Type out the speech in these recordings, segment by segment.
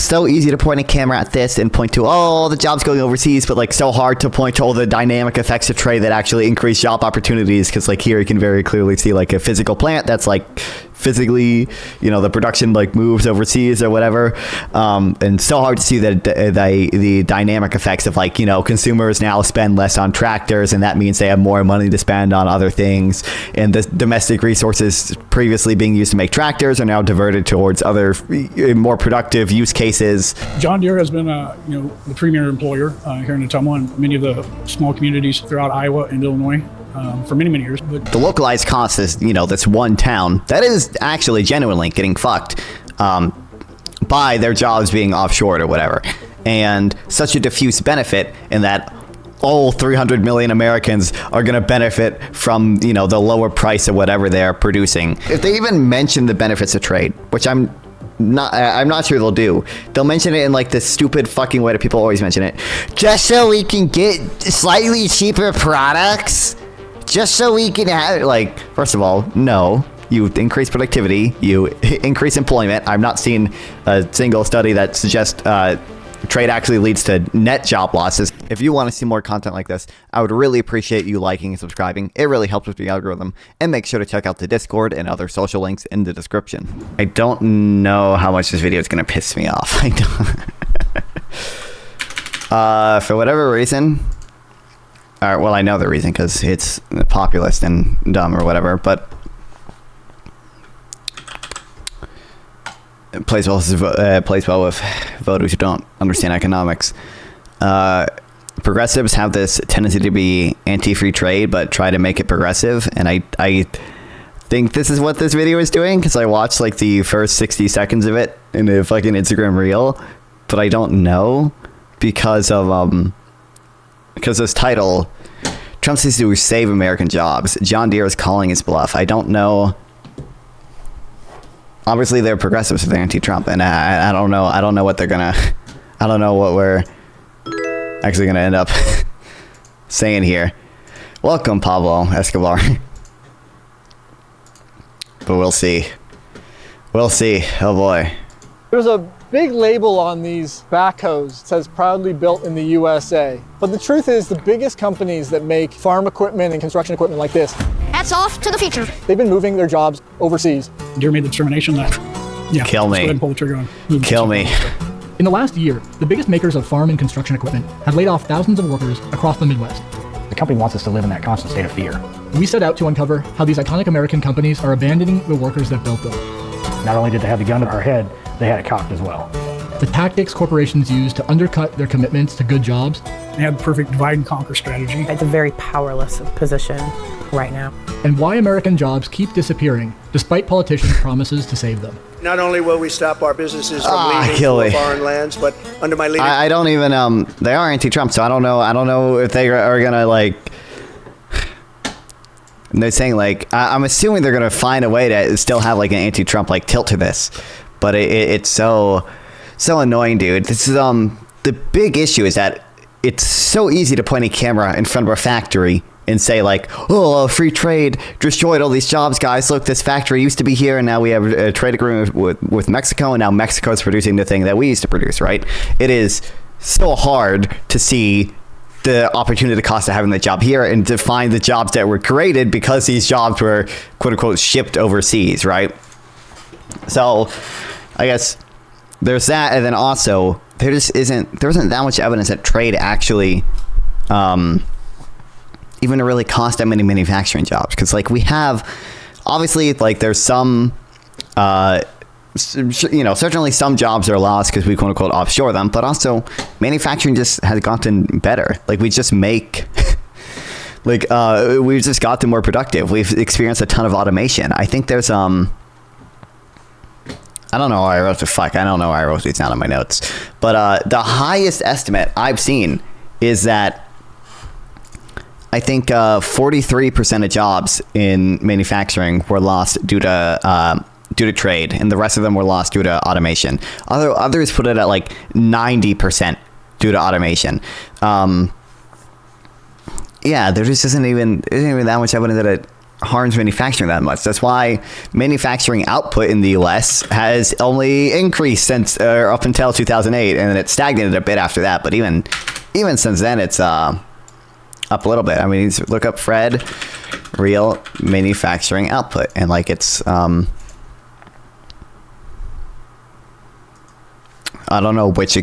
so easy to point a camera at this and point to all the jobs going overseas, but like so hard to point to all the dynamic effects of trade that actually increase job opportunities. Because like here you can very clearly see like a physical plant that's like physically, you know, the production like moves overseas or whatever, and so hard to see the dynamic effects of like, you know, consumers now spend less on tractors, and that means they have more money to spend on other things, and the domestic resources previously being used to make tractors are now diverted towards other more productive use cases. John Deere has been the premier employer here in Ottumwa and many of the small communities throughout Iowa and Illinois for many years. But the localized cost is, you know, this one town that is actually genuinely getting fucked by their jobs being offshored or whatever, and such a diffuse benefit in that all 300 million Americans are going to benefit from, you know, the lower price of whatever they're producing. If they even mention the benefits of trade, which I'm not sure they'll do. They'll mention it in like this stupid fucking way that people always mention it. Just so we can get slightly cheaper products. Just so we can have, like, first of all, no. You increase productivity. You increase employment. I've not seen a single study that suggests trade actually leads to net job losses. If you want to see more content like this, I would really appreciate you liking and subscribing. It really helps with the algorithm. And make sure to check out the Discord and other social links in the description. I don't know how much this video is going to piss me off. I don't. For whatever reason. Well, I know the reason, because it's populist and dumb or whatever, but it plays well with voters who don't understand economics. Progressives have this tendency to be anti-free trade, but try to make it progressive, and I think this is what this video is doing, because I watched like the first 60 seconds of it in a fucking Instagram reel, but I don't know because this title, Trump says to save American jobs. John Deere is calling his bluff. I don't know. Obviously, they're progressives, so they're anti-Trump, and I don't know. I don't know what they're gonna. I don't know what we're actually gonna end up saying here. Welcome, Pablo Escobar. But we'll see. We'll see. Oh boy. There's a big label on these backhoes. It says proudly built in the USA. But the truth is, the biggest companies that make farm equipment and construction equipment like this, hats off to the future. They've been moving their jobs overseas. Deere made the determination that, kill me. Go ahead and pull the trigger on. Kill me. In the last year, the biggest makers of farm and construction equipment have laid off thousands of workers across the Midwest. The company wants us to live in that constant state of fear. We set out to uncover how these iconic American companies are abandoning the workers that built them. Not only did they have the gun to our head, they had it cocked as well. The tactics corporations use to undercut their commitments to good jobs. They had the perfect divide and conquer strategy. It's a very powerless position right now. And why American jobs keep disappearing despite politicians' promises to save them. Not only will we stop our businesses from leaving to foreign lands, but under my leadership, I don't even they are anti-Trump, so I don't know if they are gonna like. They're saying like I'm assuming they're gonna find a way to still have like an anti-Trump like tilt to this, but it's so annoying, dude. This is the big issue is that it's so easy to point a camera in front of a factory and say like, oh, free trade destroyed all these jobs, guys. Look, this factory used to be here, and now we have a trade agreement with Mexico, and now Mexico is producing the thing that we used to produce, right? It is so hard to see the opportunity cost of having the job here and to find the jobs that were created because these jobs were quote unquote shipped overseas, right? So I guess there's that, and then also there isn't that much evidence that trade actually even to really cost that many manufacturing jobs, because like we have obviously like there's some certainly some jobs are lost because we quote unquote offshore them, but also manufacturing just has gotten better. Like we just make like we've just gotten more productive. We've experienced a ton of automation. I think there's I don't know why I wrote these down in my notes, but the highest estimate I've seen is that I think 43% of jobs in manufacturing were lost due to trade, and the rest of them were lost due to automation. Others put it at like 90% due to automation. Yeah, there just isn't even that much evidence that it harms manufacturing that much. That's why manufacturing output in the U.S. has only increased since up until 2008, and then it stagnated a bit after that. But even since then, it's up a little bit. I mean, look up Fred real manufacturing output, and like it's I don't know which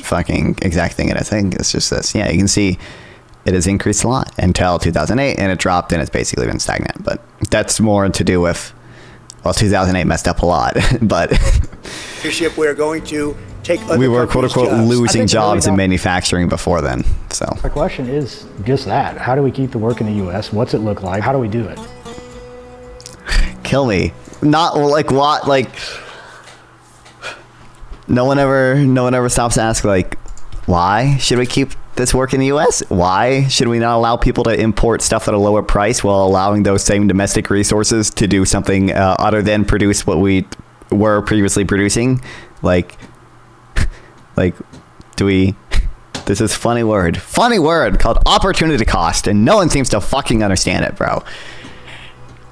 fucking exact thing it is. I think it's just this. Yeah, you can see it has increased a lot until 2008, and it dropped, and it's basically been stagnant. But that's more to do with, well, 2008 messed up a lot. But we're going to take other we were quote unquote jobs. losing jobs in manufacturing before then. So The question is just that. How do we keep the work in the U.S.? What's it look like? How do we do it? kill me. Not like what like. No one ever stops to ask, like, why should we keep this work in the U.S.? Why should we not allow people to import stuff at a lower price while allowing those same domestic resources to do something other than produce what we were previously producing? Like, do we... There's this funny word called opportunity cost, and no one seems to fucking understand it, bro.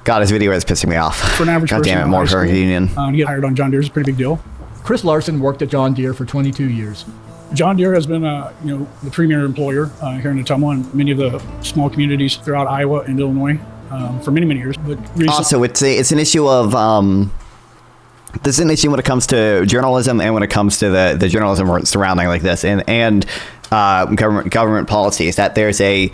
God, this video is pissing me off. For an average God person damn it, in more high for a school, union. to get hired on John Deere is a pretty big deal. Chris Larson worked at John Deere for 22 years. John Deere has been, the premier employer here in Ottumwa and many of the small communities throughout Iowa and Illinois for many, many years. But Also, it's an issue of this is an issue when it comes to journalism and when it comes to the journalism surrounding like this and government policies, that there's a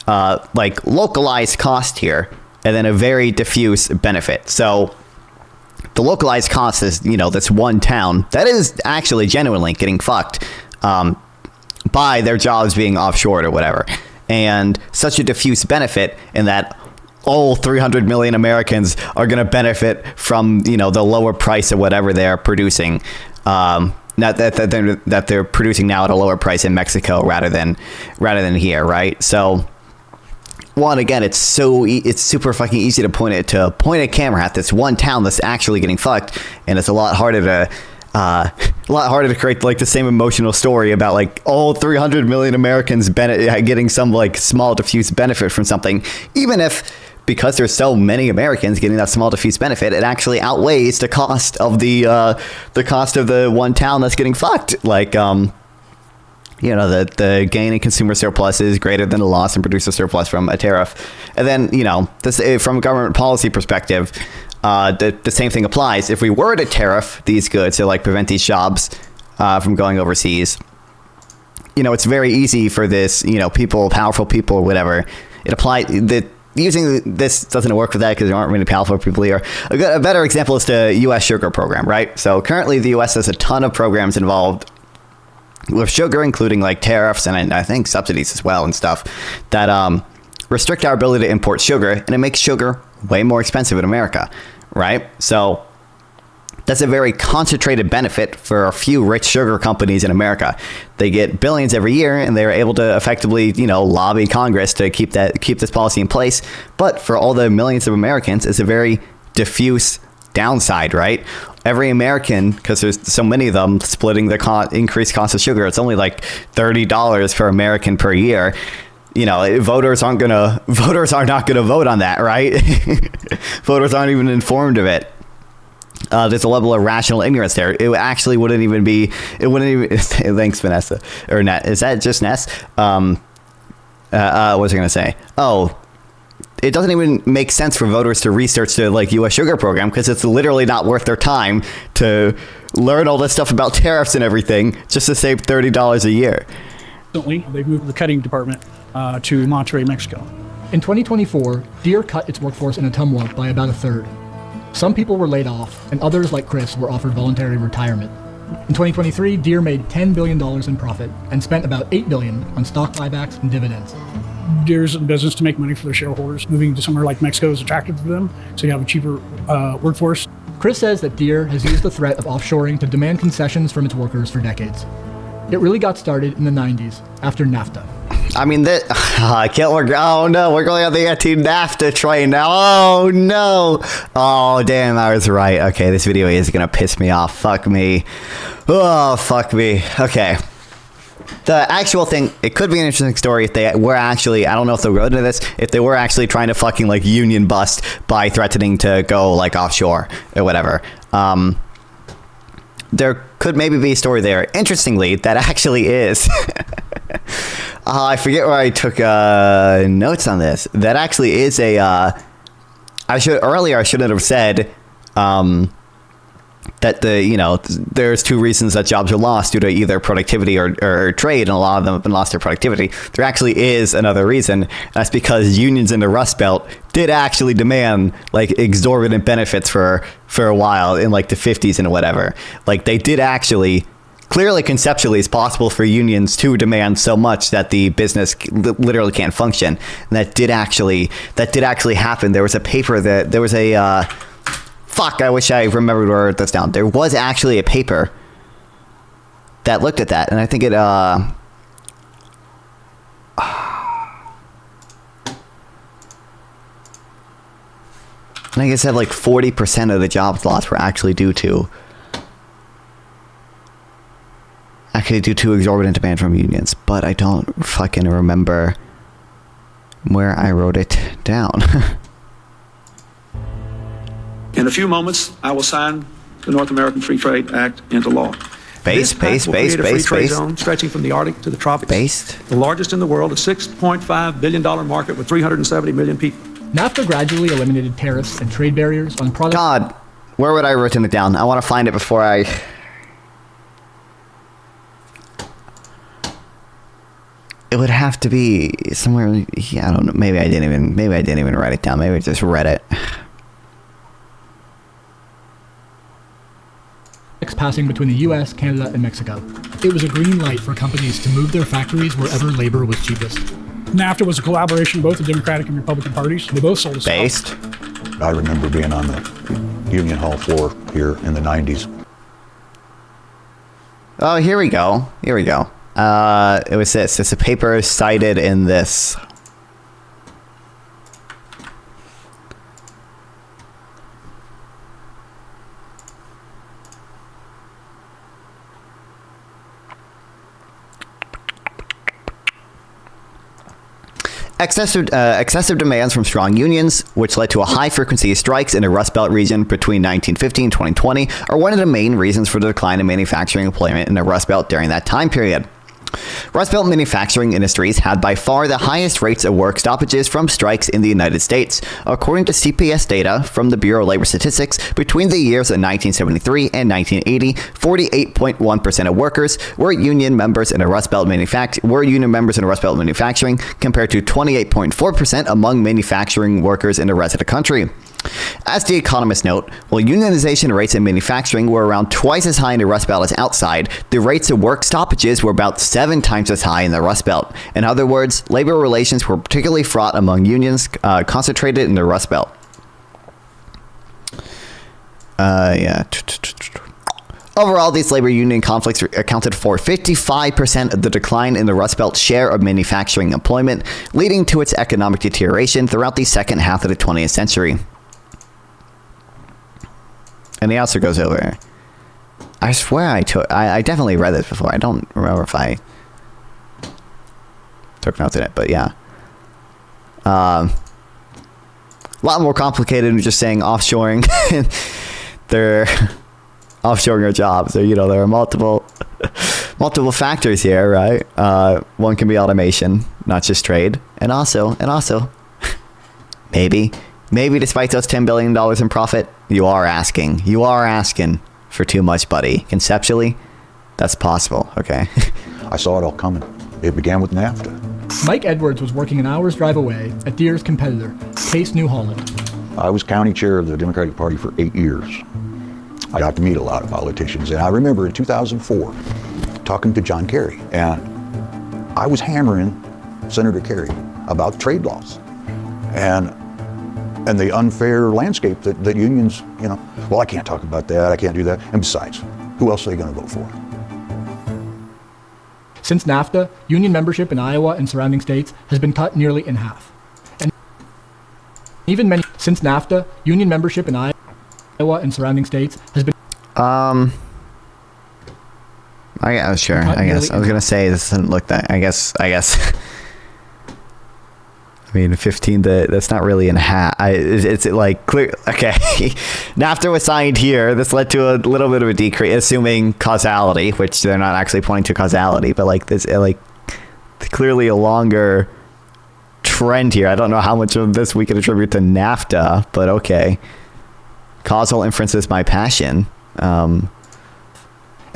like localized cost here and then a very diffuse benefit. So the localized cost is, this one town that is actually genuinely getting fucked by their jobs being offshored or whatever. And such a diffuse benefit in that all 300 million Americans are going to benefit from, the lower price of whatever they're producing. Not that they're producing now at a lower price in Mexico rather than here, right? So, one, again, it's super fucking easy to point a camera at this one town that's actually getting fucked, and it's a lot harder to create like the same emotional story about like all 300 million Americans getting some like small diffuse benefit from something, even if, because there's so many Americans getting that small diffuse benefit, it actually outweighs the cost of the one town that's getting fucked. Like the gain in consumer surplus is greater than the loss in producer surplus from a tariff. And then, this, from a government policy perspective, the same thing applies. If we were to tariff these goods to like prevent these jobs from going overseas, it's very easy for this, powerful people or whatever. It applies that. Using this doesn't work with that because there aren't many powerful people here. A better example is the U.S. sugar program, right? So currently the U.S. has a ton of programs involved with sugar, including like tariffs and I think subsidies as well and stuff that restrict our ability to import sugar, and it makes sugar way more expensive in America, right? So that's a very concentrated benefit for a few rich sugar companies in America. They get billions every year, and they're able to effectively, lobby Congress to keep this policy in place. But for all the millions of Americans, it's a very diffuse downside, right? Every American, because there's so many of them splitting the increased cost of sugar, it's only like $30 per American per year. Voters are not gonna vote on that, right? Voters aren't even informed of it. There's a level of rational ignorance there. It actually wouldn't even be. It wouldn't even. Thanks, Vanessa or Ness. Is that just Ness? What was I gonna say? Oh, it doesn't even make sense for voters to research the like U.S. sugar program because it's literally not worth their time to learn all this stuff about tariffs and everything just to save $30 a year. Recently, they've moved the cutting department to Monterrey, Mexico. In 2024, Deere cut its workforce in Ottumwa by about a third. Some people were laid off, and others, like Chris, were offered voluntary retirement. In 2023, Deere made $10 billion in profit and spent about $8 billion on stock buybacks and dividends. Deere's in business to make money for their shareholders. Moving to somewhere like Mexico is attractive to them, so you have a cheaper workforce. Chris says that Deere has used the threat of offshoring to demand concessions from its workers for decades. It really got started in the 90s, after NAFTA. I mean, I can't work. Oh no, we're going on the anti-NAFTA train now. Oh no. Oh damn, I was right. Okay, this video is gonna piss me off. Fuck me. Oh fuck me. Okay. The actual thing, it could be an interesting story if they were actually, I don't know if they wrote into this, if they were actually trying to fucking like union bust by threatening to go like offshore or whatever. There could maybe be a story there. Interestingly, that actually is. I forget where I took notes on this. That actually is a. I shouldn't have said that there's two reasons that jobs are lost due to either productivity or trade, and a lot of them have been lost their productivity. There actually is another reason. And that's because unions in the Rust Belt did actually demand like exorbitant benefits for a while in like the 50s and whatever. Like they did actually. Clearly, conceptually, it's possible for unions to demand so much that the business literally can't function. And that did actually happen. There was a paper I wish I remembered where I wrote this down. There was actually a paper that looked at that, and I think it I think it said like 40% of the jobs lost were actually due to exorbitant demand from unions, but I don't fucking remember where I wrote it down. In a few moments, I will sign the North American Free Trade Act into law. This act will create a free trade zone stretching from the Arctic to the tropics. The largest in the world, a $6.5 billion market with 370 million people. NAFTA gradually eliminated tariffs and trade barriers on products. God, where would I have written it down? I want to find it before I... It would have to be somewhere. Yeah, I don't know. Maybe I didn't even write it down. Maybe I just read it. Passing between the U.S., Canada, and Mexico. It was a green light for companies to move their factories wherever labor was cheapest. NAFTA was a collaboration of both the Democratic and Republican parties. They both sold us. Based. I remember being on the Union Hall floor here in the 90s. Oh, here we go. It was this. It's a paper cited in this. Excessive demands from strong unions, which led to a high frequency of strikes in the Rust Belt region between 1950 and 2020, are one of the main reasons for the decline in manufacturing employment in the Rust Belt during that time period. Rust Belt manufacturing industries had by far the highest rates of work stoppages from strikes in the United States. According to CPS data from the Bureau of Labor Statistics, between the years of 1973 and 1980, 48.1% of workers were union members in the Rust Belt manufacturing, compared to 28.4% among manufacturing workers in the rest of the country. As the economists note, while unionization rates in manufacturing were around twice as high in the Rust Belt as outside, the rates of work stoppages were about 7 times as high in the Rust Belt. In other words, labor relations were particularly fraught among unions concentrated in the Rust Belt. Overall, these labor union conflicts accounted for 55% of the decline in the Rust Belt's share of manufacturing employment, leading to its economic deterioration throughout the second half of the 20th century. And he also goes over. I swear I definitely read this before. I don't remember if I took notes in it, but yeah. A lot more complicated than just saying offshoring. They're offshoring our jobs. There are multiple factors here, right? One can be automation, not just trade, and also, maybe despite those $10 billion in profit, you are asking for too much, buddy. Conceptually, that's possible. Okay. I saw it all coming. It began with NAFTA. Mike Edwards was working an hour's drive away at Deere's competitor, Case New Holland. I was county chair of the Democratic Party for 8 years. I got to meet a lot of politicians, and I remember in 2004 talking to John Kerry, and I was hammering Senator Kerry about trade laws and the unfair landscape that unions, well, I can't talk about that, I can't do that, and besides, who else are they going to vote for? Since NAFTA, union membership in Iowa and surrounding states has been cut nearly in half. And since NAFTA, union membership in Iowa and surrounding states has been Sure. I guess I was gonna say this doesn't look that. I guess. I mean, 15. That's not really in half. It's like clear. Okay, NAFTA was signed here. This led to a little bit of a decrease, assuming causality, which they're not actually pointing to causality, but like this, like clearly a longer trend here. I don't know how much of this we could attribute to NAFTA, but okay. Causal inference is my passion. And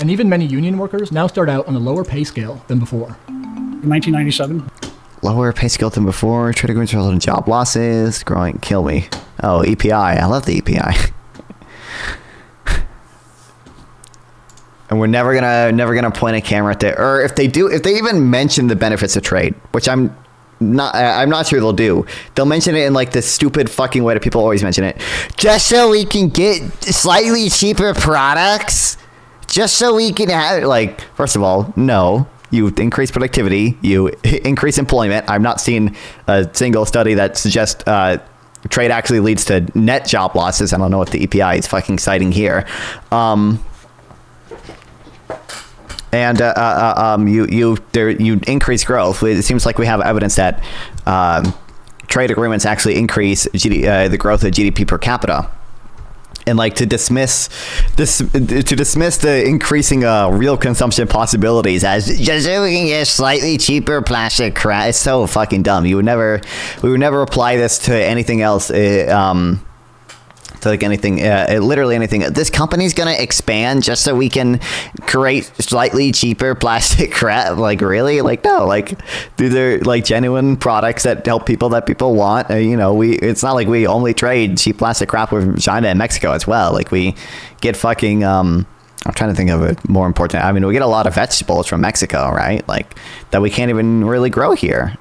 even many union workers now start out on a lower pay scale than before. In 1997. Lower pay scale than before. Trade agreements result in job losses. Growing. Kill me. Oh, EPI. I love the EPI. And we're never gonna point a camera at there. Or if they even mention the benefits of trade, which I'm not sure they'll do. They'll mention it in like this stupid fucking way that people always mention it. Just so we can get slightly cheaper products. Just so we can have, like, first of all, no. You increase productivity, you increase employment. I've not seen a single study that suggests trade actually leads to net job losses. I don't know what the EPI is fucking citing here. You increase growth. It seems like we have evidence that trade agreements actually increase the growth of GDP per capita. And like to dismiss the increasing real consumption possibilities as just so we can get slightly cheaper plastic crap. It's so fucking dumb. We would never apply this to anything else. To like anything, literally anything. This company's gonna expand just so we can create slightly cheaper plastic crap. Like, really? Like, no. Like, these are like genuine products that help people that people want. It's not like we only trade cheap plastic crap with China and Mexico as well. Like, we get fucking. I'm trying to think of it more important. I mean, we get a lot of vegetables from Mexico, right? Like, that we can't even really grow here.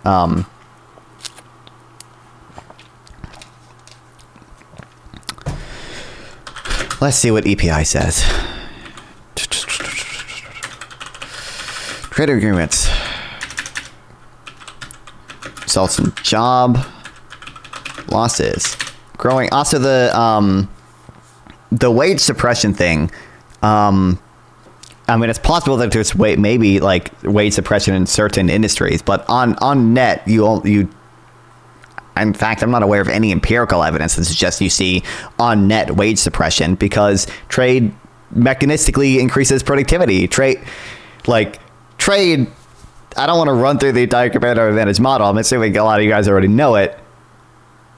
Let's see what EPI says. Trade agreements results in job losses. Growing. Also, the wage suppression thing. I mean, it's possible that there's maybe like wage suppression in certain industries, but on net, you. In fact, I'm not aware of any empirical evidence that suggests you see on net wage suppression because trade mechanistically increases productivity. Trade, I don't want to run through the entire comparative advantage model. I'm assuming a lot of you guys already know it.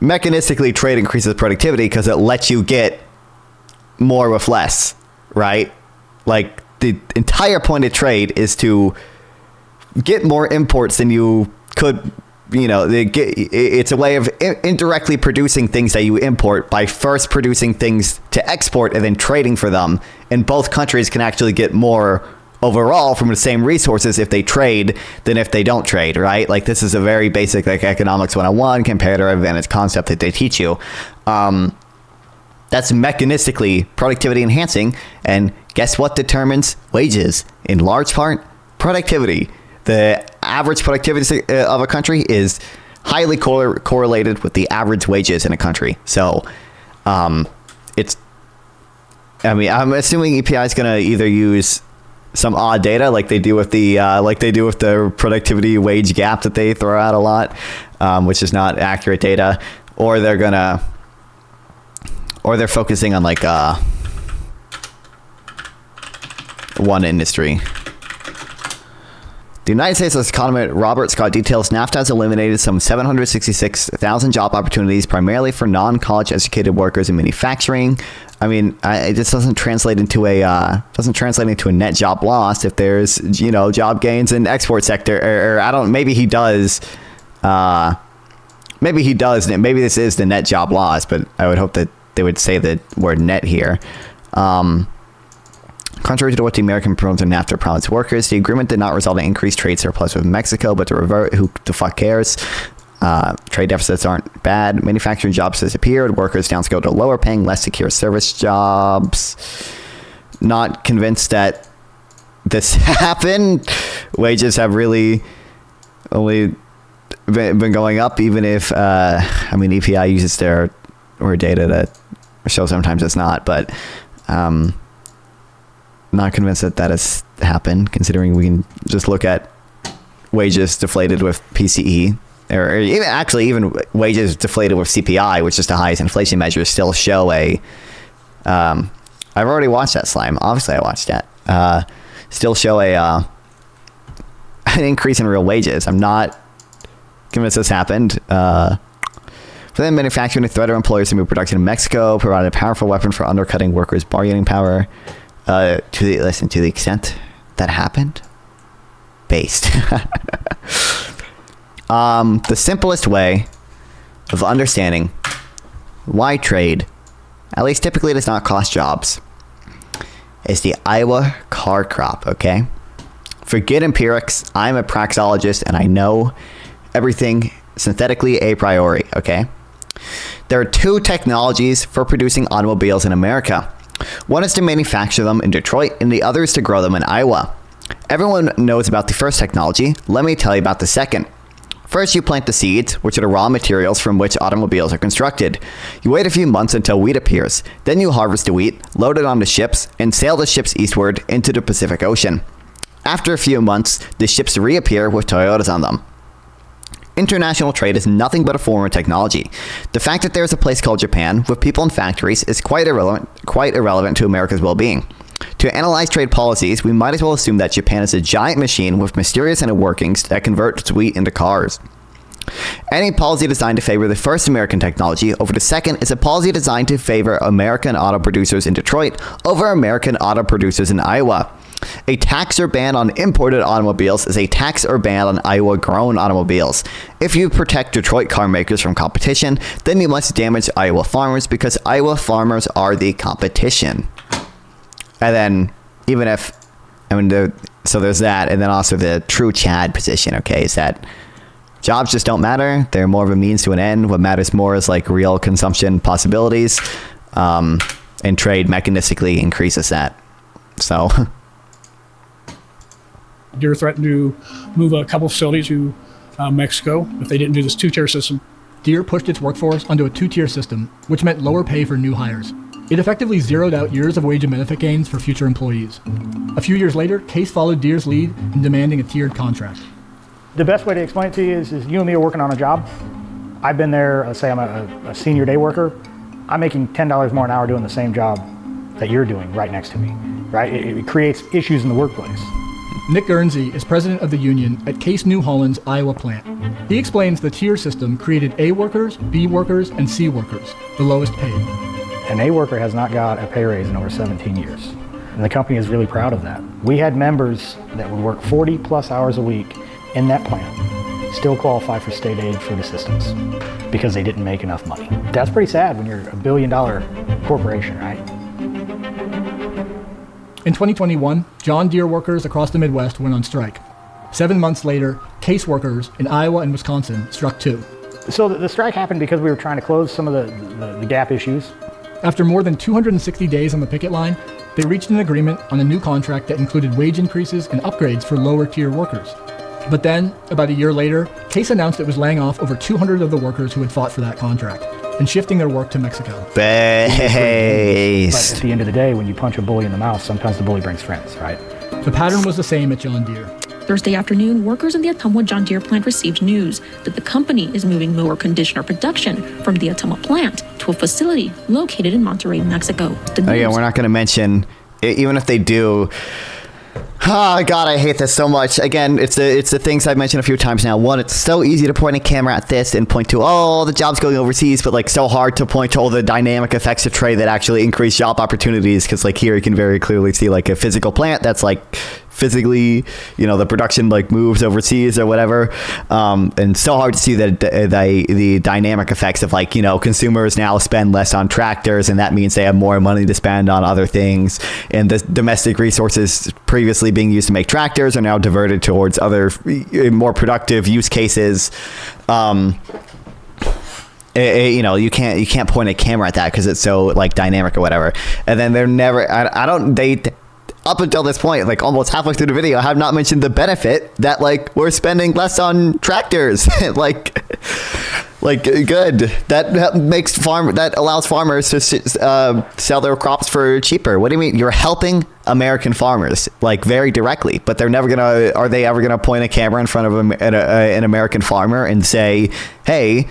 Mechanistically, trade increases productivity because it lets you get more with less, right? Like, the entire point of trade is to get more imports than you could. It's a way of indirectly producing things that you import by first producing things to export and then trading for them. And both countries can actually get more overall from the same resources if they trade than if they don't trade, right? Like, this is a very basic, like, economics 101 comparative advantage concept that they teach you. That's mechanistically productivity enhancing. And guess what determines wages? In large part, productivity. The average productivity of a country is highly correlated with the average wages in a country. So, I'm assuming EPI is going to either use some odd data like they do with the productivity wage gap that they throw out a lot, which is not accurate data, or they're focusing on like one industry. The United States economist Robert Scott details NAFTA has eliminated some 766,000 job opportunities, primarily for non-college educated workers in manufacturing. I mean, it just doesn't translate into a net job loss if there's job gains in export sector. Or I don't. Maybe he does. Maybe this is the net job loss, but I would hope that they would say the word net here. Contrary to what the American proponents of NAFTA promised workers, the agreement did not result in increased trade surplus with Mexico, but to revert, who the fuck cares? Trade deficits aren't bad. Manufacturing jobs disappeared. Workers downscaled to lower paying, less secure service jobs. Not convinced that this happened. Wages have really only been going up, even if, EPI uses their data to show sometimes it's not, but, not convinced that has happened, considering we can just look at wages deflated with PCE, or even wages deflated with CPI, which is the highest inflation measure, still show a. I've already watched that, Slime. Obviously, I watched that. Still show an increase in real wages. I'm not convinced this happened. For them, manufacturing a threat of employers to move production to Mexico provided a powerful weapon for undercutting workers' bargaining power. To the extent that happened, based. The simplest way of understanding why trade, at least typically, does not cost jobs, is the Iowa car crop. Okay, forget empirics. I'm a praxologist and I know everything synthetically a priori. Okay, there are two technologies for producing automobiles in America. One is to manufacture them in Detroit, and the other is to grow them in Iowa. Everyone knows about the first technology. Let me tell you about the second. First, you plant the seeds, which are the raw materials from which automobiles are constructed. You wait a few months until wheat appears. Then you harvest the wheat, load it onto ships, and sail the ships eastward into the Pacific Ocean. After a few months, the ships reappear with Toyotas on them. International trade is nothing but a form of technology. The fact that there's a place called Japan with people in factories is quite irrelevant to America's well-being. To analyze trade policies, we might as well assume that Japan is a giant machine with mysterious inner workings that convert wheat into cars. Any policy designed to favor the first American technology over the second is a policy designed to favor American auto producers in Detroit over American auto producers in Iowa. A tax or ban on imported automobiles is a tax or ban on Iowa-grown automobiles. If you protect Detroit car makers from competition, then you must damage Iowa farmers because Iowa farmers are the competition. And then, so there's that, and then also the true Chad position, okay, is that jobs just don't matter. They're more of a means to an end. What matters more is like real consumption possibilities, and trade mechanistically increases that. So... Deere threatened to move a couple facilities to Mexico if they didn't do this two-tier system. Deere pushed its workforce onto a two-tier system, which meant lower pay for new hires. It effectively zeroed out years of wage and benefit gains for future employees. A few years later, Case followed Deere's lead in demanding a tiered contract. The best way to explain it to you is you and me are working on a job. I've been there, let's say I'm a senior day worker. I'm making $10 more an hour doing the same job that you're doing right next to me, right? It creates issues in the workplace. Nick Guernsey is president of the union at Case New Holland's Iowa plant. He explains the tier system created A workers, B workers, and C workers, the lowest paid. An A worker has not got a pay raise in over 17 years. And the company is really proud of that. We had members that would work 40 plus hours a week in that plant, still qualify for state aid for the systems because they didn't make enough money. That's pretty sad when you're $1 billion corporation, right? In 2021, John Deere workers across the Midwest went on strike. 7 months later, Case workers in Iowa and Wisconsin struck too. So the strike happened because we were trying to close some of the gap issues. After more than 260 days on the picket line, they reached an agreement on a new contract that included wage increases and upgrades for lower tier workers. But then, about a year later, Case announced it was laying off over 200 of the workers who had fought for that contract and shifting their work to Mexico. Based. But at the end of the day, when you punch a bully in the mouth, sometimes the bully brings friends, right? The pattern was the same at John Deere. Thursday afternoon, workers in the Ottumwa John Deere plant received news that the company is moving mower conditioner production from the Ottumwa plant to a facility located in Monterrey, Mexico. We're not going to mention, even if they do. Oh, God, I hate this so much. Again, it's the things I've mentioned a few times now. One, it's so easy to point a camera at this and point to, all the jobs going overseas, but like so hard to point to all the dynamic effects of trade that actually increase job opportunities. Because like here you can very clearly see like a physical plant that's like physically, the production like moves overseas or whatever. And so hard to see that the dynamic effects of like, consumers now spend less on tractors and that means they have more money to spend on other things. And the domestic resources previously being used to make tractors are now diverted towards other more productive use cases. You can't point a camera at that because it's so like dynamic or whatever. And then they're never, up until this point, like almost halfway through the video, I have not mentioned the benefit that like we're spending less on tractors. Like, Like, good. That allows farmers to sell their crops for cheaper. What do you mean? You're helping American farmers, like, very directly. But are they ever gonna point a camera in front of an American farmer and say, hey,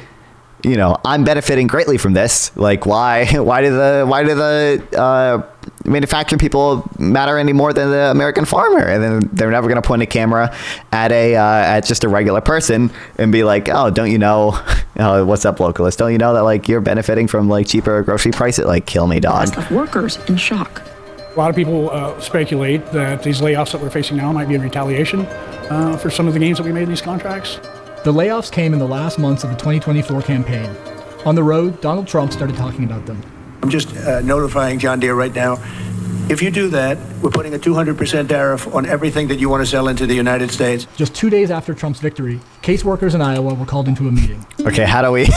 you know, I'm benefiting greatly from this. Like, why do the manufacturing people matter any more than the American farmer? And then they're never going to point a camera at just a regular person and be like, oh, don't you know, what's up, Localist? Don't you know that, like, you're benefiting from, like, cheaper grocery prices? Like, kill me, dog. Of workers in shock. A lot of people speculate that these layoffs that we're facing now might be in retaliation for some of the gains that we made in these contracts. The layoffs came in the last months of the 2024 campaign. On the road, Donald Trump started talking about them. I'm just notifying John Deere right now. If you do that, we're putting a 200% tariff on everything that you want to sell into the United States. Just 2 days after Trump's victory, caseworkers in Iowa were called into a meeting. Okay, how do we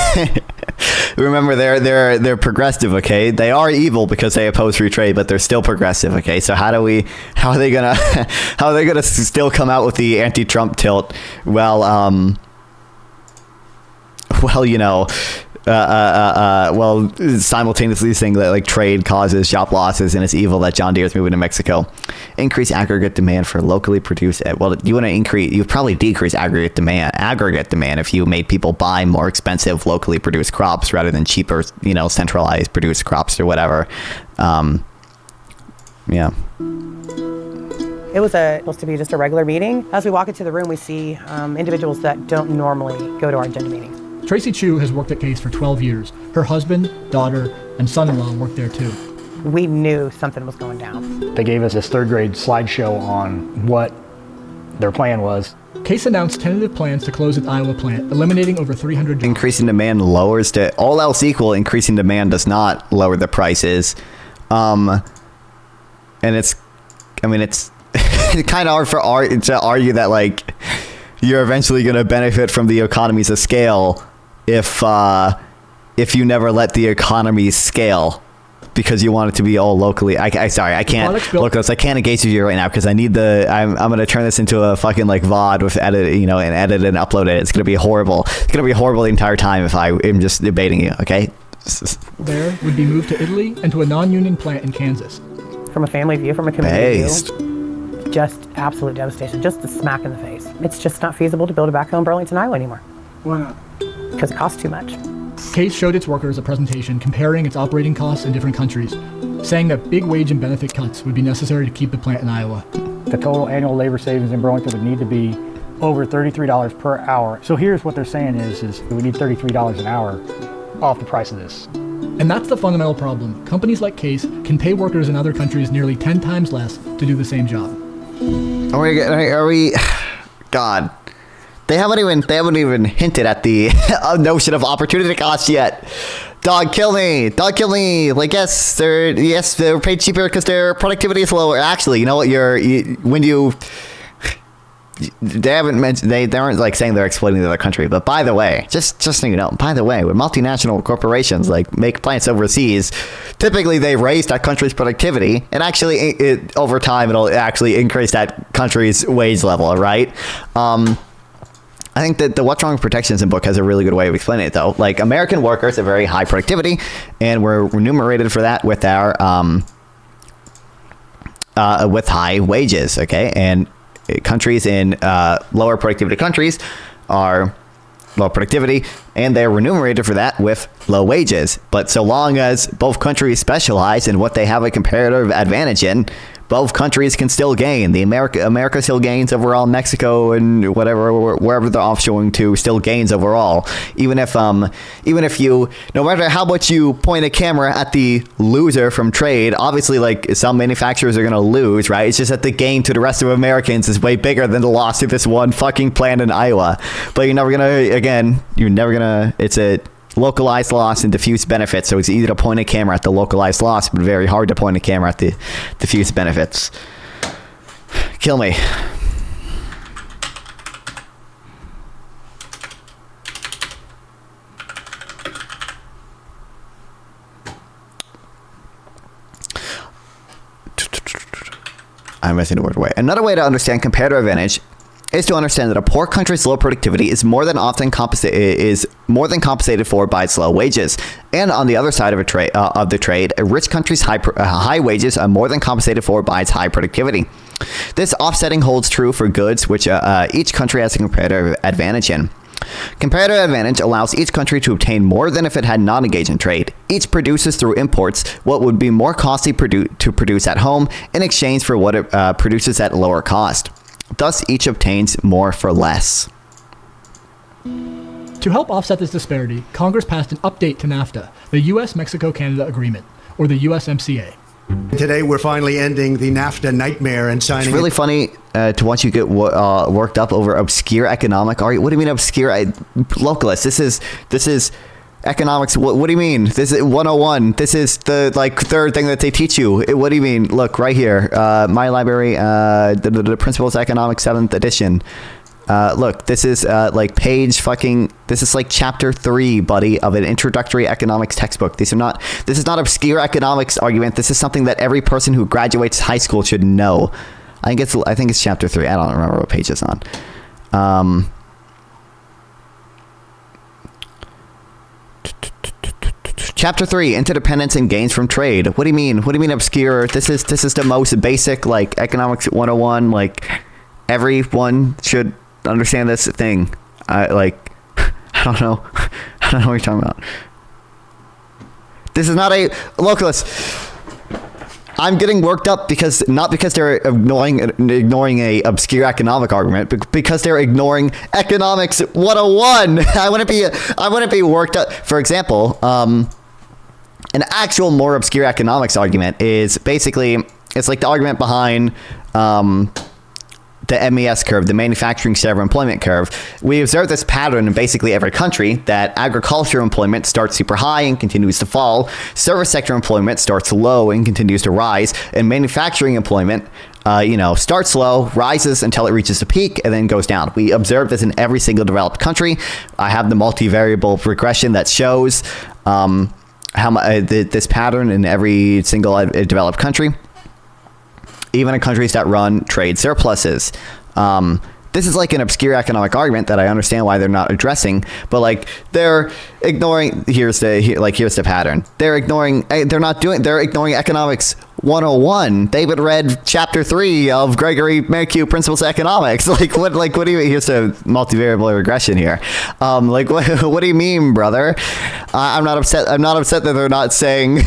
remember they're progressive, okay? They are evil because they oppose free trade, but they're still progressive, okay? So how are they gonna still come out with the anti-Trump tilt? Well, you know, simultaneously saying that, like, trade causes job losses and it's evil that John Deere is moving to Mexico. Increase aggregate demand for locally produced. Well, you'd probably decrease aggregate demand if you made people buy more expensive locally produced crops rather than cheaper, you know, centralized produced crops or whatever. Yeah. It was supposed to be just a regular meeting. As we walk into the room, we see individuals that don't normally go to our agenda meetings. Tracy Chu has worked at Case for 12 years. Her husband, daughter, and son-in-law work there too. We knew something was going down. They gave us this third grade slideshow on what their plan was. Case announced tentative plans to close its Iowa plant, eliminating over 300 jobs. Increasing demand lowers all else equal. Increasing demand does not lower the prices. And it's kind of hard to argue that, like, you're eventually going to benefit from the economies of scale if you never let the economy scale because you want it to be all locally. I can't engage with you right now because I'm going to turn this into a fucking, like, VOD with edit and upload it. It's going to be horrible. It's going to be horrible the entire time if I am just debating you. Okay. There would be moved to Italy and to a non-union plant in Kansas. From a family view, from a community view, just absolute devastation, just a smack in the face. It's just not feasible to build a back home in Burlington, Iowa anymore. Why not? Because it costs too much. Case showed its workers a presentation comparing its operating costs in different countries, saying that big wage and benefit cuts would be necessary to keep the plant in Iowa. The total annual labor savings in Burlington would need to be over $33 per hour. So here's what they're saying is we need $33 an hour off the price of this. And that's the fundamental problem. Companies like Case can pay workers in other countries nearly 10 times less to do the same job. Are we God, they haven't even hinted at the notion of opportunity cost yet. Dog kill me. Like, yes, they're paid cheaper because their productivity is lower. Actually, you know what? They haven't mentioned, they aren't, like, saying they're exploiting the other country. But by the way, just so you know, when multinational corporations, like, make plants overseas, typically they raise that country's productivity, and actually over time it'll actually increase that country's wage level, right? I think that the What's Wrong with Protectionism book has a really good way of explaining it, though. Like, American workers have very high productivity, and we're remunerated for that with our with high wages, okay? And countries in lower productivity countries are low productivity, and they're remunerated for that with low wages. But so long as both countries specialize in what they have a comparative advantage in, both countries can still gain. America still gains overall. Mexico and wherever they're offshoring to still gains overall. Even if you, no matter how much you point a camera at the loser from trade, obviously, like, some manufacturers are going to lose, right? It's just that the gain to the rest of Americans is way bigger than the loss to this one fucking plant in Iowa. But it's a localized loss and diffuse benefits, so it's easy to point a camera at the localized loss, but very hard to point a camera at the diffuse benefits. Kill me. I'm missing the word away. Another way to understand comparative advantage is to understand that a poor country's low productivity is more than compensated for by its low wages, and on the other side of the trade, a rich country's high wages are more than compensated for by its high productivity. This offsetting holds true for goods which each country has a comparative advantage in. Comparative advantage allows each country to obtain more than if it had not engaged in trade. Each produces through imports what would be more costly to produce at home in exchange for what it produces at lower cost. Thus, each obtains more for less. To help offset this disparity, Congress passed an update to NAFTA, the US-Mexico-Canada Agreement, or the USMCA. Today, we're finally ending the NAFTA nightmare and signing... It's really funny to watch you get worked up over obscure economic argument. What do you mean obscure? Localized. This is economics. What do you mean? This is 101. This is the third thing that they teach you. What do you mean? Look right here. My library, the Principles of Economics 7th edition. Look, this is this is like chapter 3, buddy, of an introductory economics textbook. This is not obscure economics argument. This is something that every person who graduates high school should know. I think it's chapter 3. I don't remember what page it's on. Chapter 3, Interdependence and Gains from Trade. What do you mean? What do you mean obscure? This is the most basic, economics 101. Everyone should understand this thing. I don't know what you're talking about. This is not a localist. I'm getting worked up not because they're ignoring a obscure economic argument, but because they're ignoring economics 101. I want to be worked up. For example, an actual more obscure economics argument is basically, it's like the argument behind the MES curve, the manufacturing sector employment curve. We observe this pattern in basically every country, that agriculture employment starts super high and continues to fall, service sector employment starts low and continues to rise, and manufacturing employment starts low, rises until it reaches a peak, and then goes down. We observe this in every single developed country. I have the multivariable regression that shows this pattern in every single developed country, even in countries that run trade surpluses. This is like an obscure economic argument that I understand why they're not addressing, but they're ignoring. Here's the pattern. They're ignoring economics 101. They would read chapter 3 of Gregory Mercue Principles of Economics. What do you mean? Here's the multivariable regression here. What do you mean, brother? I'm not upset that they're not saying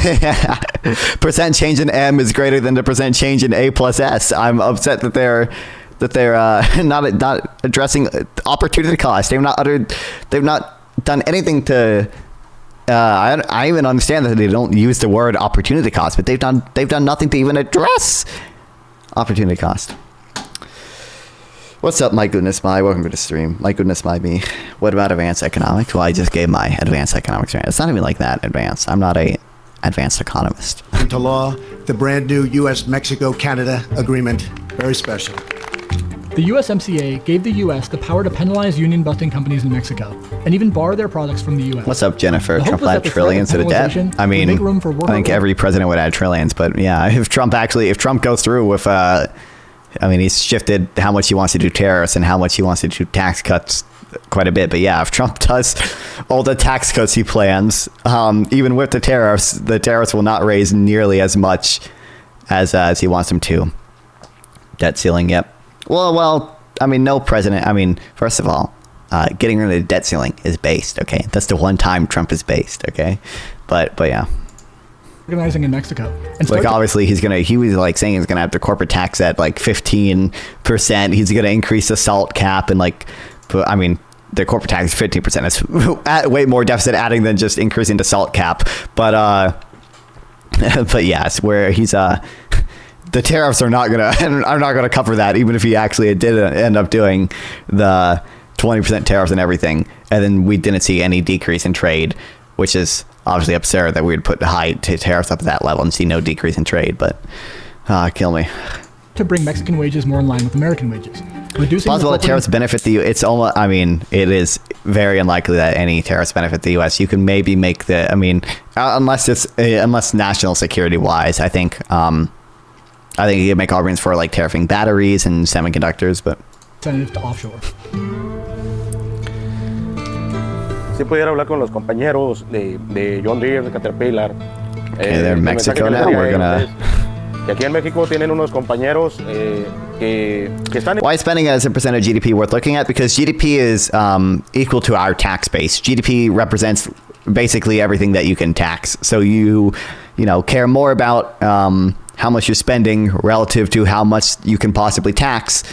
percent change in M is greater than the percent change in A plus S. I'm upset that they're not addressing opportunity cost. They've not done anything to. I even understand that they don't use the word opportunity cost, but they've done nothing to even address opportunity cost. What's up, my goodness, my? Welcome to the stream. My goodness, my me. What about advanced economics? Well, I just gave my advanced economics. It's not even like that advanced. I'm not a advanced economist. Into law, the brand new US-Mexico-Canada agreement. Very special. The USMCA gave the U.S. the power to penalize union-busting companies in Mexico and even bar their products from the U.S. What's up, Jennifer? Trump will add trillions to the debt. I mean, I think every president would add trillions, but yeah, if Trump goes through with, he's shifted how much he wants to do tariffs and how much he wants to do tax cuts quite a bit. But yeah, if Trump does all the tax cuts he plans, even with the tariffs will not raise nearly as much as he wants them to. Debt ceiling, yep. Well, no president. First of all, getting rid of the debt ceiling is based. Okay, that's the one time Trump is based. Okay, but yeah. Organizing in Mexico. And obviously he was saying he's gonna have the corporate tax at 15%. He's gonna increase the SALT cap and the corporate tax is 15%. That's way more deficit adding than just increasing the SALT cap. But yes, where he's the tariffs are not gonna cover that, even if he actually did end up doing the 20% tariffs and everything, and then we didn't see any decrease in trade, which is obviously absurd that we would put the high tariffs up at that level and see no decrease in trade. But kill me. To bring Mexican wages more in line with American wages, reducing possible that tariffs benefit the. It's almost. It is very unlikely that any tariffs benefit the U.S. You can maybe make the. Unless national security wise, I think you can make arguments for tariffing batteries and semiconductors, but incentive to offshore. Si pudiera hablar con los compañeros de John Deere, de Caterpillar. They're in Mexico now. We're gonna. Que aquí en México tienen unos compañeros que están. Why is spending as a percent of GDP worth looking at? Because GDP is equal to our tax base. GDP represents basically everything that you can tax. So you care more about how much you're spending relative to how much you can possibly tax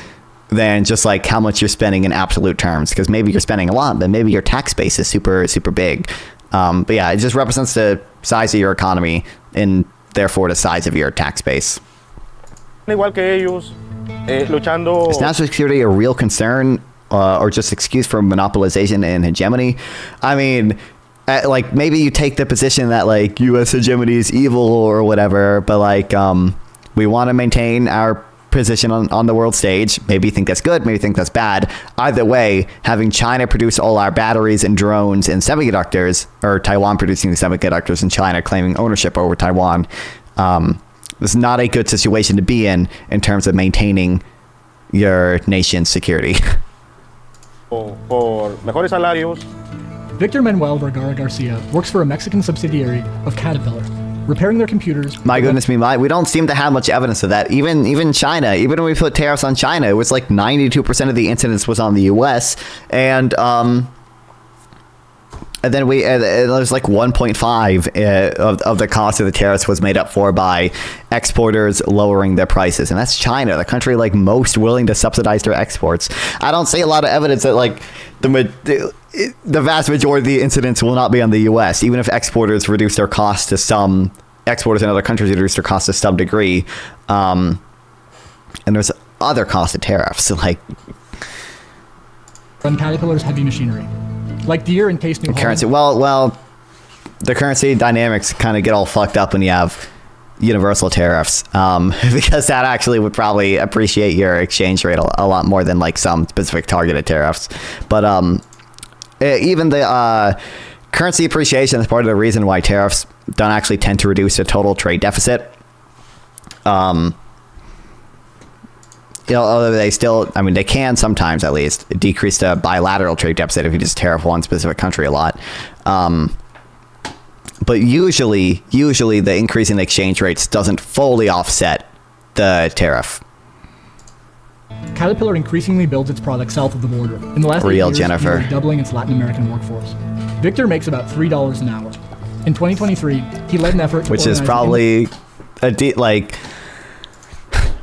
than just like how much you're spending in absolute terms. Because maybe you're spending a lot, but maybe your tax base is super, super big. But yeah, it just represents the size of your economy and therefore the size of your tax base. Igual que ellos, luchando. Is national security a real concern or just excuse for monopolization and hegemony? I mean, like maybe you take the position that like U.S. hegemony is evil or whatever, but like we want to maintain our position on the world stage. Maybe you think that's good, maybe you think that's bad. Either way, having China produce all our batteries and drones and semiconductors, or Taiwan producing the semiconductors and China claiming ownership over Taiwan, this is not a good situation to be in terms of maintaining your nation's security. Por mejores salarios. Victor Manuel Vergara Garcia works for a Mexican subsidiary of Caterpillar, repairing their computers. My goodness me, we don't seem to have much evidence of that. Even China, even when we put tariffs on China, it was like 92% of the incidence was on the U.S. And then there's like 1.5 of the cost of the tariffs was made up for by exporters lowering their prices. And that's China, the country like most willing to subsidize their exports. I don't see a lot of evidence that like the vast majority of the incidents will not be on the U.S., even if exporters reduce their costs to some, exporters in other countries reduce their costs to some degree. And there's other costs of tariffs, like run Caterpillar's heavy machinery. Like Deere and Case New Holland. Currency. Well, the currency dynamics kind of get all fucked up when you have universal tariffs, because that actually would probably appreciate your exchange rate a lot more than like some specific targeted tariffs. But even the currency appreciation is part of the reason why tariffs don't actually tend to reduce the total trade deficit. Although they still, I mean, they can sometimes at least decrease the bilateral trade deficit if you just tariff one specific country a lot. But usually the increase in exchange rates doesn't fully offset the tariff. Caterpillar increasingly builds its products south of the border. In the last 8 years, nearly doubling its Latin American workforce. Victor makes about $3 an hour. In 2023, he led an effort to which is probably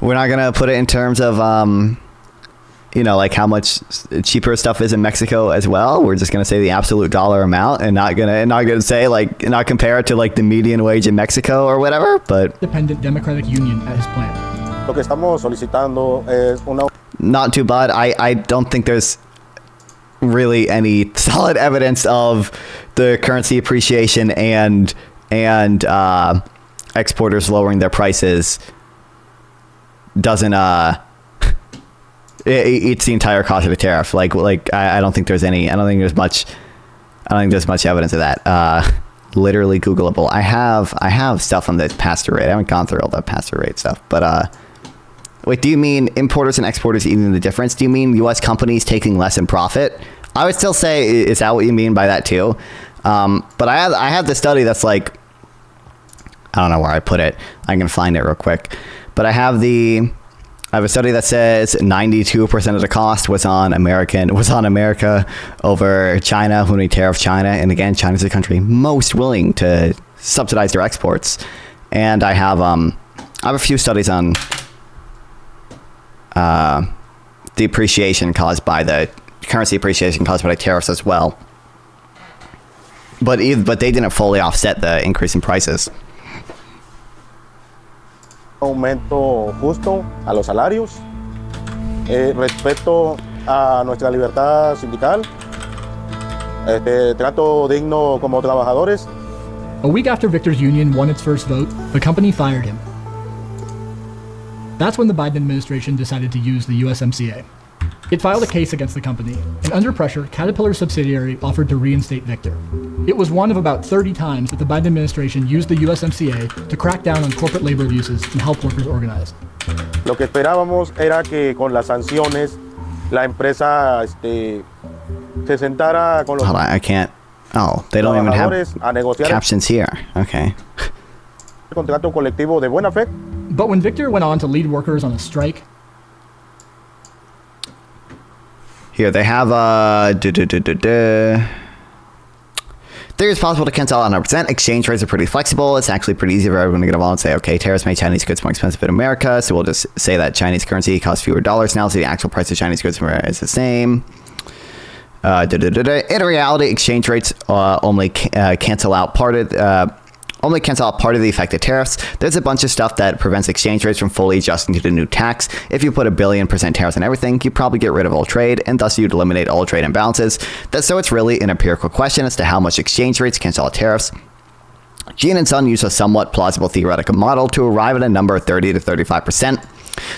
we're not gonna put it in terms of like how much cheaper stuff is in Mexico as well. We're just gonna say the absolute dollar amount and not gonna say like not compare it to like the median wage in Mexico or whatever. But independent Democratic Union at his plant. Lo que estamos solicitando es una. Not too bad. I don't think there's really any solid evidence of the currency appreciation and exporters lowering their prices doesn't it's the entire cost of the tariff. Like I don't think there's much evidence of that. Literally Googleable. I have stuff on the pass-through rate. I haven't gone through all the pass-through rate stuff, but wait, do you mean importers and exporters eating the difference? Do you mean U.S. companies taking less in profit? I would still say, is that what you mean by that too? But I have the study that's like, I don't know where I put it. I can find it real quick. But I have a study that says 92% of the cost was on America over China when we tariff China. And again, China's the country most willing to subsidize their exports. And I have a few studies on the appreciation caused by the currency appreciation caused by the tariffs as well. But they didn't fully offset the increase in prices. Aumento justo a los salarios, respeto a nuestra libertad sindical, trato digno como trabajadores. A week after Victor's union won its first vote, the company fired him. That's when the Biden administration decided to use the USMCA. It filed a case against the company, and under pressure, Caterpillar's subsidiary offered to reinstate Victor. It was one of about 30 times that the Biden administration used the USMCA to crack down on corporate labor abuses and help workers organize. Lo que esperábamos era que con las sanciones la empresa se sentara con los Hold on, I can't. Oh, they don't even have a negociar captions here. Okay. el contrato colectivo de buena fe. But when Victor went on to lead workers on a strike, Here they have There is possible to cancel out 100%. Exchange rates are pretty flexible. It's actually pretty easy for everyone to get involved and say, okay, tariffs make Chinese goods more expensive in America, so we'll just say that Chinese currency costs fewer dollars now, so the actual price of Chinese goods is the same. In reality, exchange rates only cancel out part of the effective tariffs. There's a bunch of stuff that prevents exchange rates from fully adjusting to the new tax. If you put 1 billion% tariffs on everything, you probably get rid of all trade, and thus you'd eliminate all trade imbalances. So it's really an empirical question as to how much exchange rates cancel out tariffs. Gene and Sun use a somewhat plausible theoretical model to arrive at a number of 30 to 35%.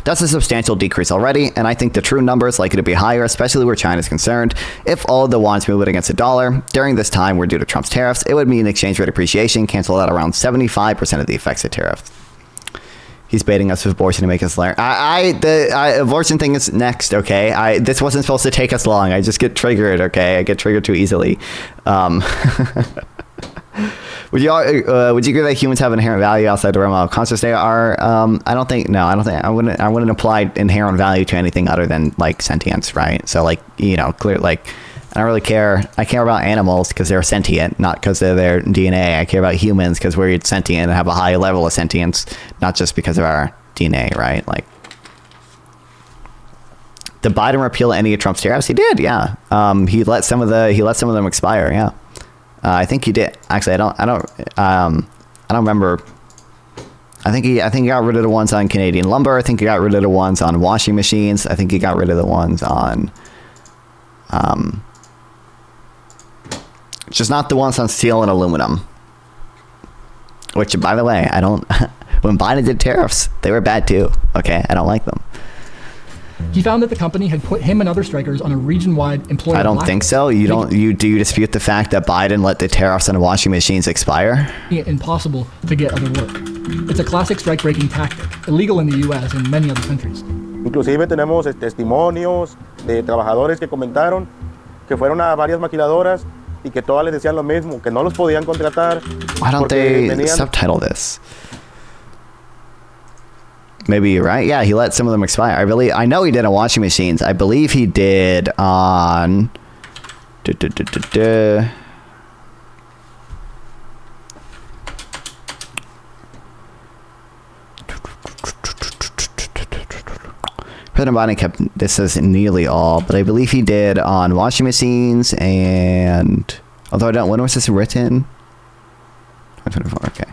That's a substantial decrease already, and I think the true number is likely to be higher, especially where China is concerned. If all of the won's movement against the dollar during this time were due to Trump's tariffs, it would mean exchange rate appreciation canceled out around 75% of the effects of tariffs. He's baiting us with abortion to make us learn. The abortion thing is next, okay? This wasn't supposed to take us long. I just get triggered, okay? I get triggered too easily. Would you agree that humans have inherent value outside the realm of consciousness? They are. I wouldn't apply inherent value to anything other than like sentience, right? So like, clear, like, I don't really care. I care about animals because they're sentient, not because of their DNA. I care about humans because we're sentient and have a high level of sentience, not just because of our DNA, right? Like, did Biden repeal any of Trump's tariffs? He did, yeah. He let some of them expire, yeah. I think he did. Actually, I don't remember. I think he got rid of the ones on Canadian lumber. I think he got rid of the ones on washing machines. I think he got rid of the ones on, just not the ones on steel and aluminum. Which, by the way, when Biden did tariffs, they were bad too. Okay, I don't like them. He found that the company had put him and other strikers on a region-wide employer. I don't think so. Do you dispute the fact that Biden let the tariffs on washing machines expire? Impossible to get other work. It's a classic strike-breaking tactic, illegal in the U.S. and many other countries. Inclusive tenemos testimonios de trabajadores que comentaron que fueron a varias maquiladoras y que todas les decían lo mismo, que no los podían contratar. Why don't they subtitle this? Maybe you're right. Yeah, he let some of them expire. I know he did on washing machines. I believe he did on. President Biden kept this as nearly all, but I believe he did on washing machines and. Although I don't. When was this written? 2024. Okay.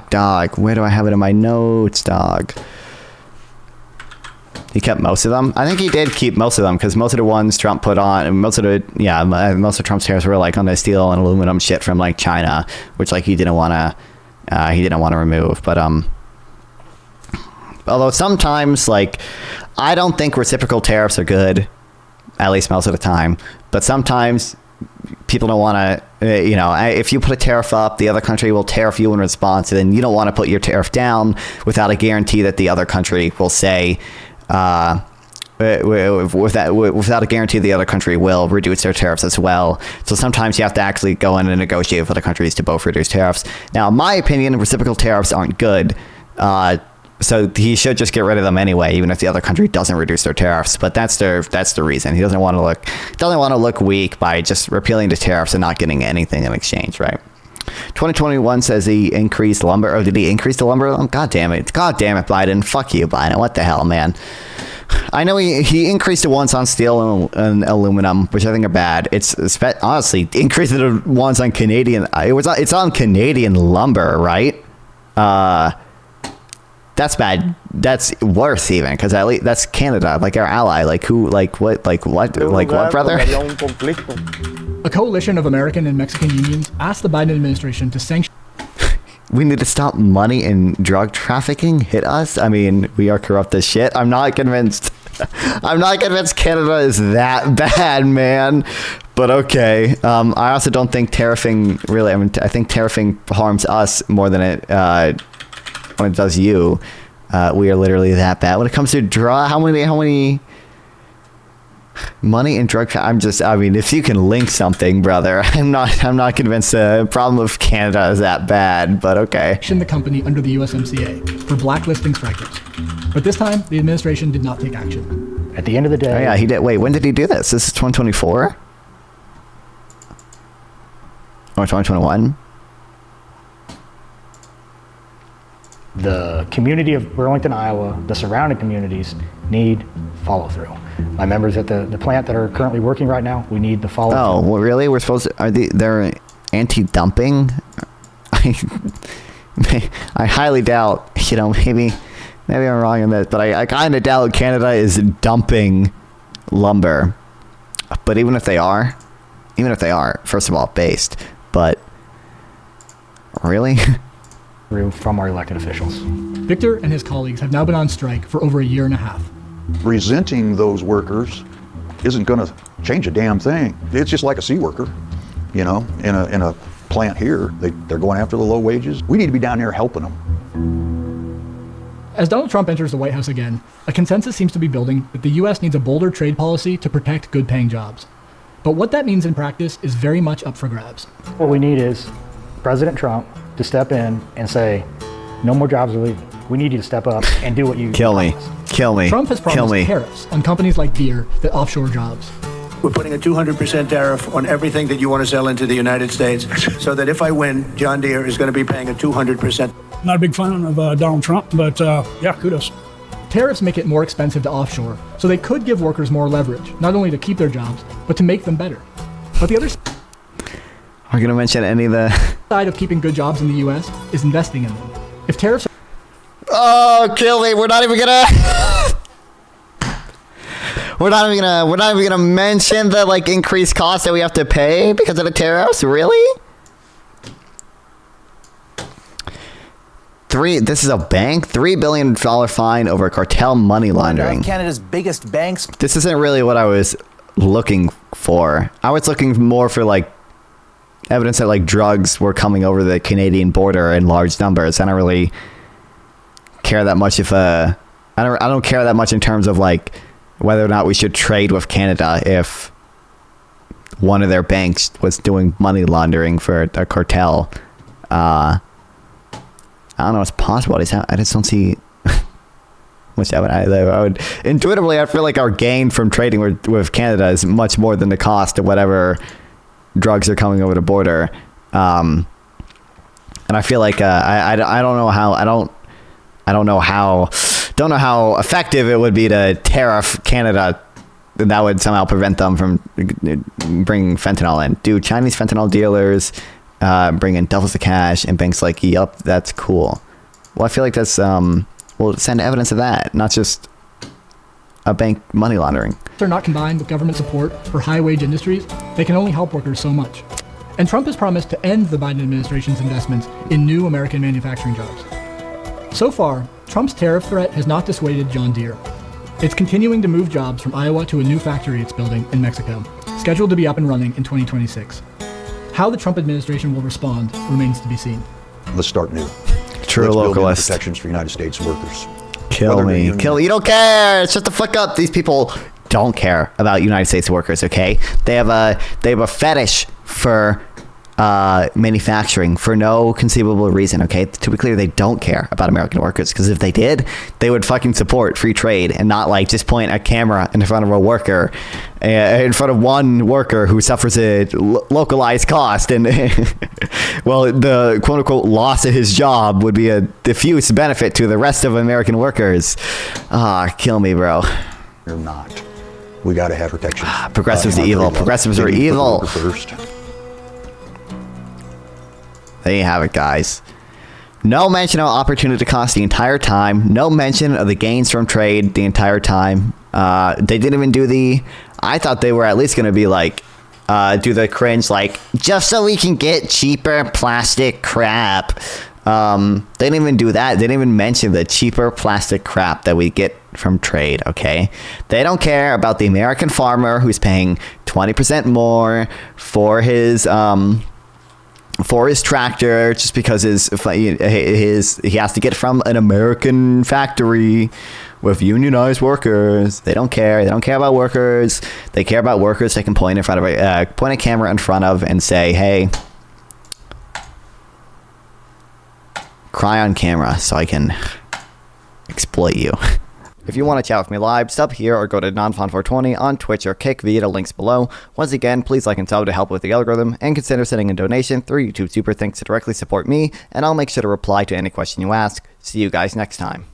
Dog, where do I have it in my notes, dog? He kept most of them. I think he did keep most of them because most of the ones Trump put on, and most of Trump's tariffs were like on the steel and aluminum shit from like China, which like he didn't want to remove. But although sometimes like I don't think reciprocal tariffs are good, at least most of the time. But sometimes people don't want to, if you put a tariff up, the other country will tariff you in response, and then you don't want to put your tariff down without a guarantee that the other country will say, without a guarantee the other country will reduce their tariffs as well. So sometimes you have to actually go in and negotiate with other countries to both reduce tariffs. Now, in my opinion, reciprocal tariffs aren't good. So he should just get rid of them anyway, even if the other country doesn't reduce their tariffs. But that's the reason. He doesn't want to look weak by just repealing the tariffs and not getting anything in exchange, right? 2021 says he increased lumber. Oh, did he increase the lumber? God damn it, Biden. Fuck you, Biden. What the hell, man? I know he increased the ones on steel and aluminum, which I think are bad. It's honestly increased the ones on Canadian. It's on Canadian lumber, right? That's bad. That's worse even, because at least that's Canada, like our ally. What, brother? A coalition of American and Mexican unions asked the Biden administration to sanction. We need to stop money and drug trafficking. Hit us. I mean, we are corrupt as shit. I'm not convinced Canada is that bad, man. But okay. I also don't think tariffing really. I mean, I think tariffing harms us more than it does you. We are literally that bad when it comes to how many money and drug. I mean, if you can link something, brother, I'm not convinced the problem of Canada is that bad. But okay. The company under the USMCA for blacklisting strikers, but this time the administration did not take action. At the end of the day, oh, yeah, he did. Wait, when did he do this? This is 2024 or 2021? The community of Burlington, Iowa, the surrounding communities need follow through. My members at the plant that are currently working right now, we need the follow through. Oh, well, really? We're supposed to? They're anti-dumping? I highly doubt. Maybe I'm wrong on this, but I kind of doubt Canada is dumping lumber. But even if they are, first of all, based, but really? From our elected officials. Victor and his colleagues have now been on strike for over a year and a half. Resenting those workers isn't going to change a damn thing. It's just like a sea worker, in a plant here. They're going after the low wages. We need to be down there helping them. As Donald Trump enters the White House again, a consensus seems to be building that the U.S. needs a bolder trade policy to protect good-paying jobs. But what that means in practice is very much up for grabs. What we need is President Trump to step in and say, no more jobs are leaving. We need you to step up and do what you Kill me. Trump has promised tariffs on companies like Deere that offshore jobs. We're putting a 200% tariff on everything that you want to sell into the United States, so that if I win, John Deere is going to be paying a 200%. Not a big fan of Donald Trump, but yeah, kudos. Tariffs make it more expensive to offshore, so they could give workers more leverage, not only to keep their jobs, but to make them better. But the other Are you going to mention any of the side of keeping good jobs in the U.S. is investing in them. If tariffs are... Oh, kill me. We're not even gonna mention the increased costs that we have to pay because of the tariffs. Really? This is a bank. $3 billion fine over cartel money laundering. Canada's biggest banks. This isn't really what I was looking for. I was looking more for evidence that drugs were coming over the Canadian border in large numbers. I don't really care that much I don't care that much in terms of whether or not we should trade with Canada if one of their banks was doing money laundering for a cartel. I don't know. It's possible. I just don't see much evidence. I would intuitively, I feel like our gain from trading with Canada is much more than the cost of whatever drugs are coming over the border. And I feel like I don't know how effective it would be to tariff Canada. That would somehow prevent them from bringing fentanyl in. Do Chinese fentanyl dealers bring in duffels of cash and banks yup, that's cool. Well, I feel like that's we'll send evidence of that, not just a bank money laundering. They're not combined with government support for high-wage industries. They can only help workers so much. And Trump has promised to end the Biden administration's investments in new American manufacturing jobs. So far, Trump's tariff threat has not dissuaded John Deere. It's continuing to move jobs from Iowa to a new factory it's building in Mexico, scheduled to be up and running in 2026. How the Trump administration will respond remains to be seen. Let's start new. True localist. Protections for United States workers. Kill me. Kill. You don't care. Shut the fuck up. These people don't care about United States workers, okay? They have a fetish for manufacturing for no conceivable reason, okay? To be clear, they don't care about American workers, because if they did, they would fucking support free trade and not just point a camera in front of a worker, in front of one worker who suffers a localized cost, and well, the quote-unquote loss of his job would be a diffuse benefit to the rest of American workers. Kill me, bro. They're not. We got to have protection. Progressives are evil. Progressives are evil. First. There you have it, guys. No mention of opportunity cost the entire time. No mention of the gains from trade the entire time. They didn't even do I thought they were at least going to be do the cringe, just so we can get cheaper plastic crap. They didn't even do that. They didn't even mention the cheaper plastic crap that we get from trade, okay? They don't care about the American farmer who's paying 20% more for his tractor just because he has to get from an American factory with unionized workers. They don't care. They don't care about workers. They care about workers they can point a camera in front of and say, hey, cry on camera so I can exploit you. If you want to chat with me live, sub here or go to Nonfon420 on Twitch or Kick via the links below. Once again, please like and sub to help with the algorithm, and consider sending a donation through YouTube Super Thanks to directly support me, and I'll make sure to reply to any question you ask. See you guys next time.